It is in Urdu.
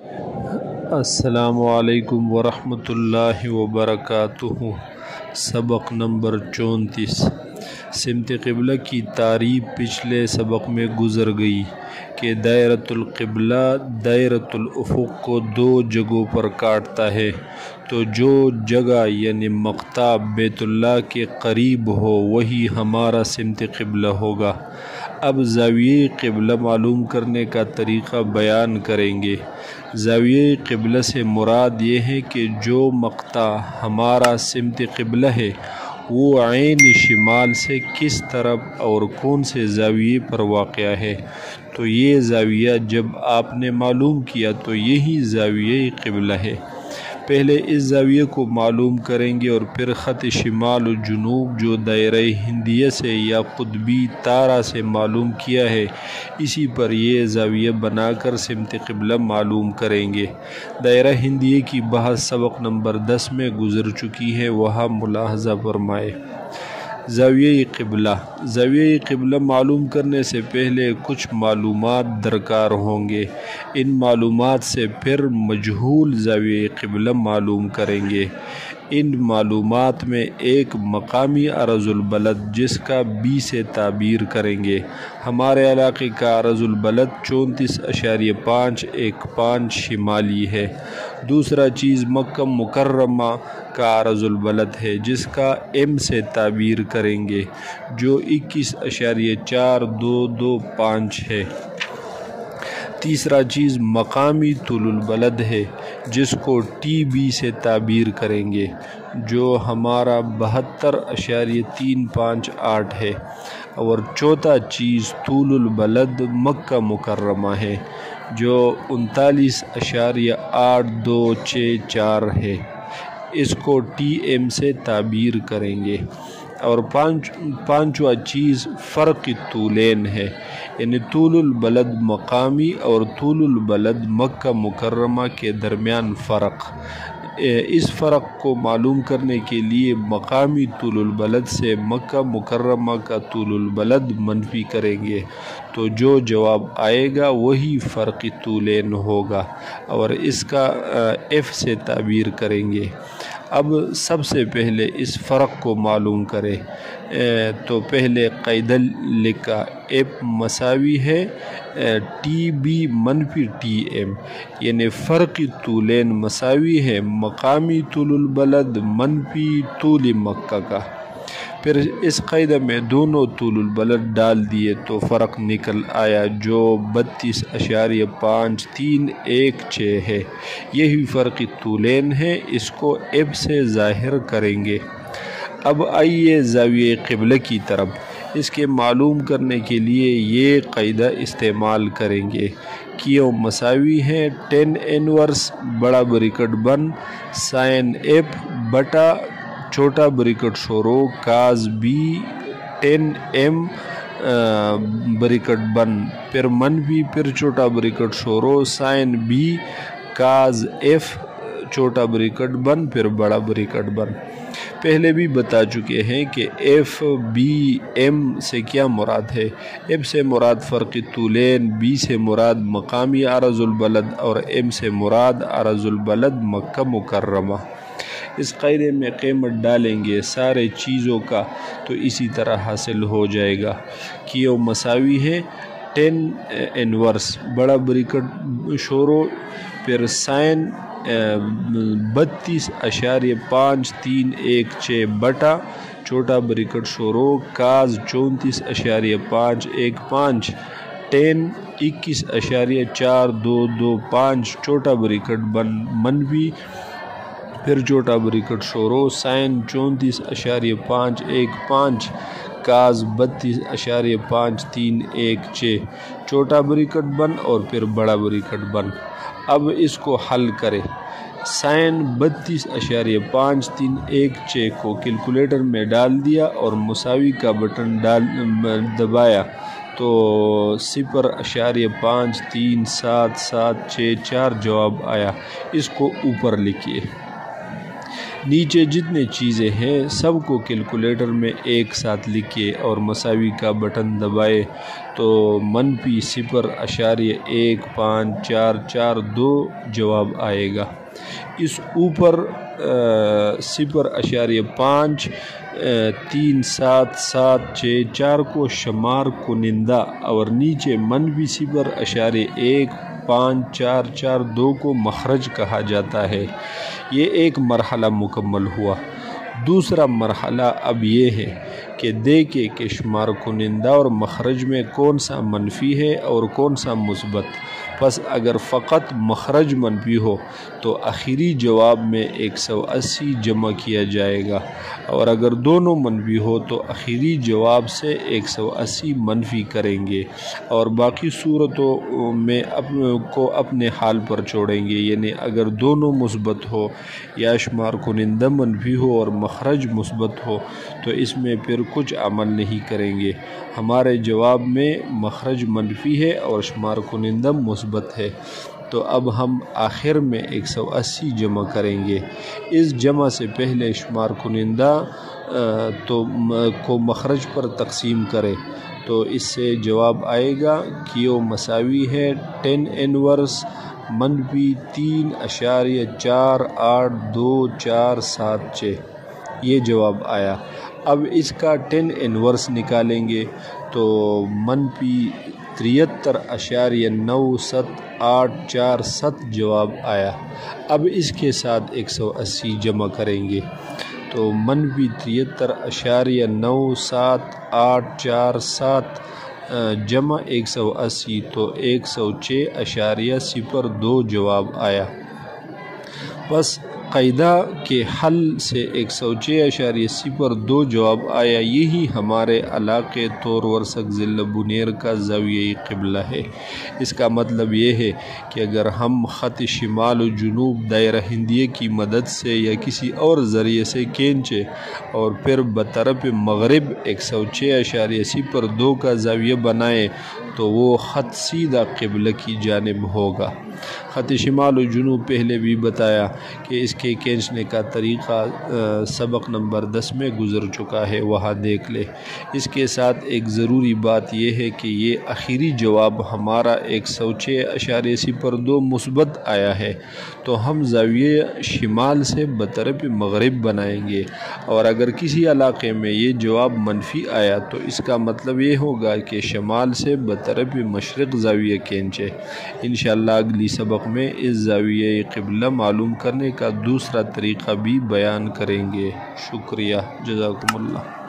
السلام علیکم ورحمۃ اللہ وبرکاتہ۔ سبق نمبر 34۔ سمت قبلہ کی تعریف پچھلے سبق میں گزر گئی کہ دائرۃ القبلہ دائرۃ الافق کو دو جگہوں پر کاٹتا ہے، تو جو جگہ یعنی مقطع بیت اللہ کے قریب ہو وہی ہمارا سمت قبلہ ہوگا۔ اب زاویہ قبلہ معلوم کرنے کا طریقہ بیان کریں گے۔ زاویہ قبلہ سے مراد یہ ہے کہ جو مقطع ہمارا سمت قبلہ ہے وہ عین شمال سے کس طرف اور کون سے زاویے پر واقع ہے، تو یہ زاویہ جب آپ نے معلوم کیا تو یہی زاویہ قبلہ ہے۔ پہلے اس زاویے کو معلوم کریں گے اور پھر خط شمال و جنوب جو دائرہ ہندیہ سے یا قطبی تارہ سے معلوم کیا ہے اسی پر یہ زاویہ بنا کر سمت قبلہ معلوم کریں گے۔ دائرہ ہندیہ کی بحث سبق نمبر 10 میں گزر چکی ہے، وہاں ملاحظہ فرمائے۔ زاویہ قبلہ زاویہ معلوم کرنے سے پہلے کچھ معلومات درکار ہوں گے۔ ان معلومات سے پھر مجہول زاویہ قبلہ معلوم کریں گے۔ ان معلومات میں ایک مقامی عرض البلد جس کا بی سے تعبیر کریں گے۔ ہمارے علاقے کا عرض البلد 34.515 شمالی ہے۔ دوسرا چیز مکہ مکرمہ کا عرض البلد ہے جس کا ایم سے تعبیر کریں گے جو 21.4225 ہے۔ تیسرا چیز مقامی طول البلد ہے جس کو ٹی بی سے تعبیر کریں گے جو ہمارا 72.358 ہے۔ اور چوتھا چیز طول البلد مکہ مکرمہ ہے جو 39.8264 ہے، اس کو ٹی ایم سے تعبیر کریں گے۔ اور پانچواں چیز فرق طولین ہے، یعنی طول البلد مقامی اور طول البلد مکہ مکرمہ کے درمیان فرق۔ اس فرق کو معلوم کرنے کے لیے مقامی طول البلد سے مکہ مکرمہ کا طول البلد منفی کریں گے تو جو جواب آئے گا وہی فرق طولین ہوگا اور اس کا ایف سے تعبیر کریں گے۔ اب سب سے پہلے اس فرق کو معلوم کریں تو پہلے قاعدہ لکھا ایف مساوی ہے ٹی بی منفی ٹی ایم، یعنی فرق طولین مساوی ہے مقامی طول البلد منفی طول مکہ کا۔ پھر اس قاعدہ میں دونوں طول البلد ڈال دیے تو فرق نکل آیا جو 32.5316 ہے، یہی فرق طولین ہے، اس کو ایف سے ظاہر کریں گے۔ اب آئیے زاویہ قبلہ کی طرف۔ اس کے معلوم کرنے کے لیے یہ قاعدہ استعمال کریں گے۔ کیو مساوی ہے tan انورس بڑا بریکٹ بند سائن ایف بٹا چھوٹا بریکٹ شروع cos b tan m bracket بند پھر منفی پھر چھوٹا بریکٹ شروع سائن بی کاز ایف چھوٹا بریکٹ بند پھر بڑا بریکٹ بند۔ پہلے بھی بتا چکے ہیں کہ ایف بی ایم سے کیا مراد ہے۔ ایف سے مراد فرق طولین، بی سے مراد مقامی عرض البلد اور ایم سے مراد عرض البلد مکہ مکرمہ۔ اس قاعدے میں قیمت ڈالیں گے سارے چیزوں کا تو اسی طرح حاصل ہو جائے گا۔ کیو مساوی ہے tan انورس بڑا بریکٹ شروع پھر سائن 32.5316 بٹا چھوٹا بریکٹ شروع کاز 34.515 tan 21.4225 چھوٹا بریکٹ بند منفی پھر چھوٹا بریکٹ شروع سائن 34.515 کاز 32.516 چھوٹا بریکٹ بند اور پھر بڑا بریکٹ بند۔ اب اس کو حل کریں۔ سائن 32.516 کو کیلکولیٹر میں ڈال دیا اور مساوی کا بٹن دبایا تو 0.53774 جواب آیا، اس کو اوپر لکھیے۔ نیچے جتنے چیزیں ہیں سب کو کیلکولیٹر میں ایک ساتھ لکھے اور مساوی کا بٹن دبائے تو -0.154442 جواب آئے گا۔ اس اوپر 0.53764 کو شمار کنندہ اور نیچے -0.154442 کو مخرج کہا جاتا ہے۔ یہ ایک مرحلہ مکمل ہوا۔ دوسرا مرحلہ اب یہ ہے کہ دیکھیں کہ شمار کنندہ اور مخرج میں کون سا منفی ہے اور کون سا مثبت۔ پس اگر فقط مخرج منفی ہو تو آخری جواب میں 180 جمع کیا جائے گا، اور اگر دونوں منفی ہو تو آخری جواب سے 180 منفی کریں گے اور باقی صورتوں میں کو اپنے حال پر چھوڑیں گے، یعنی اگر دونوں مثبت ہو یا شمار کنندہ منفی ہو اور مخرج مثبت ہو تو اس میں پھر کچھ عمل نہیں کریں گے۔ ہمارے جواب میں مخرج منفی ہے اور شمار کنندہ مثبت ہے، تو اب ہم آخر میں 180 جمع کریں گے۔ اس جمع سے پہلے شمار کنندہ کو مخرج پر تقسیم کریں تو اس سے جواب آئے گا کیو مساوی ہے 10 انورس -3.48247 یہ جواب آیا۔ اب اس کا 10 انورس نکالیں گے تو -73.97847 جواب آیا۔ اب اس کے ساتھ 180 جمع کریں گے تو -73.97847 جمع 180 تو 106.02 جواب آیا۔ بس قاعدہ کے حل سے 106.02 جواب آیا۔ یہی ہمارے علاقے طور ورثک ضلع بنیر کا زاویہ قبلہ ہے۔ اس کا مطلب یہ ہے کہ اگر ہم خط شمال و جنوب دائرہ ہندیہ کی مدد سے یا کسی اور ذریعے سے کھینچے اور پھر بطرف مغرب 106.02 کا زاویہ بنائیں تو وہ خط سیدھا قبلہ کی جانب ہوگا۔ خط شمال و جنوب پہلے بھی بتایا کہ اس کے کھینچنے کا طریقہ سبق نمبر 10 میں گزر چکا ہے، وہاں دیکھ لے۔ اس کے ساتھ ایک ضروری بات یہ ہے کہ یہ آخری جواب ہمارا 106.02 مثبت آیا ہے، تو ہم زاویہ شمال سے بطرف مغرب بنائیں گے، اور اگر کسی علاقے میں یہ جواب منفی آیا تو اس کا مطلب یہ ہوگا کہ شمال سے بطرف مشرق زاویہ کھینچے۔ انشاءاللہ اگلی سبق میں اس زاویہ قبلہ معلوم کرنے کا دوسرا طریقہ بھی بیان کریں گے۔ شکریہ، جزاکم اللہ۔